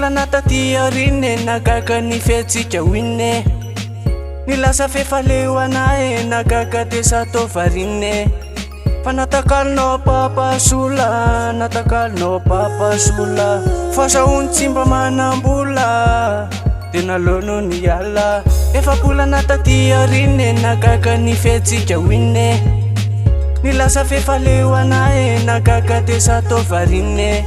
Efapolana taty aoriny nagaga ny fiatsika hoine, nilasa fefaleoanahy nagaga de satao varine. Fa natakalinao papasola, natakalinao papasola, fa sahony tsy mba manambola de nalono ny ala. Efapolana taty aoriny nagaga ny fiatsika hoine, nilasa fefaleoanahy nagaga de satao varine.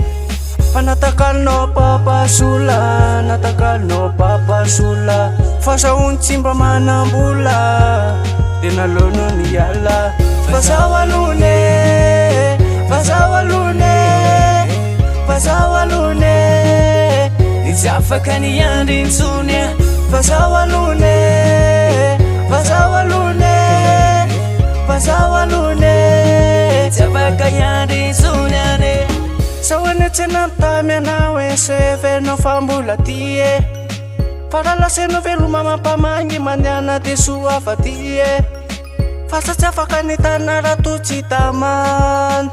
Fa natakalinao papasola, natakalinao papasola, fa sahony tsy mba manambola de nalono ny ala. Vazaho alone, vazaho alone, vazaho alone, izy afaka niandry intsony. Vazaho alone, vazaho alone, vazaho alone, tsy afaka iandry intsony ane. Sahoana tsy nampitamy anao e sevenao fa mbola ty e, fa raha lasenao veloma mampamangy maniana de soa fa ty e. Fa sa tsy afaka nitana raha to tsy tamany,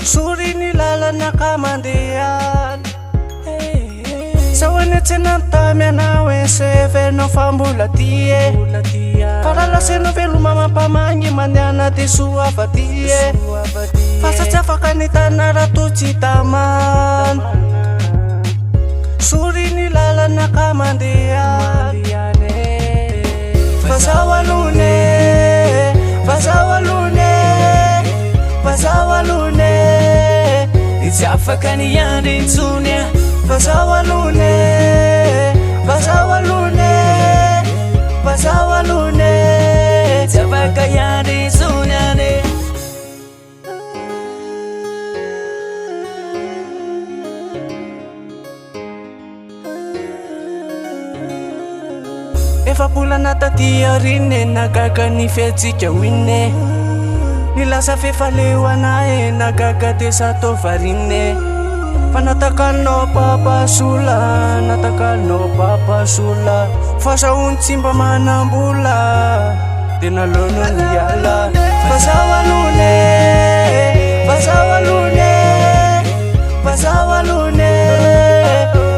sory ny lalana ka mandehan. Sahoana tsy nampitamy anao e sevenao fa mbola ty e, fa raha lasenao veloma mampamangy maniana de soa fa ty e. Fa sa tsy afaka nitana raha to tsy tamany, sory ny lalana ka mandehan. Vazaho alone, vazaho alone, vazaho alone, izy afaka niandry intsony. Vazaho alone, vazaho alone, vazaho alone, tsy afaka iandry intsony ane. Efapolana taty aoriny nagaga ny fiatsika hoine, nilasa fefaleoanahy nagaga de satao varine. Fa natakalinao papasola, natakalinao papasola, fa sahony tsy mba manambola de nalono ny ala. Vazaho alone, vazaho alone, vazaho alone,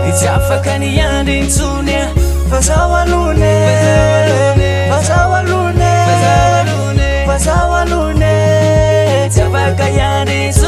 izy afaka niandry intsony. Vazaho alone, vazaho alone, vazaho alone, tsy afaka iandry intsony.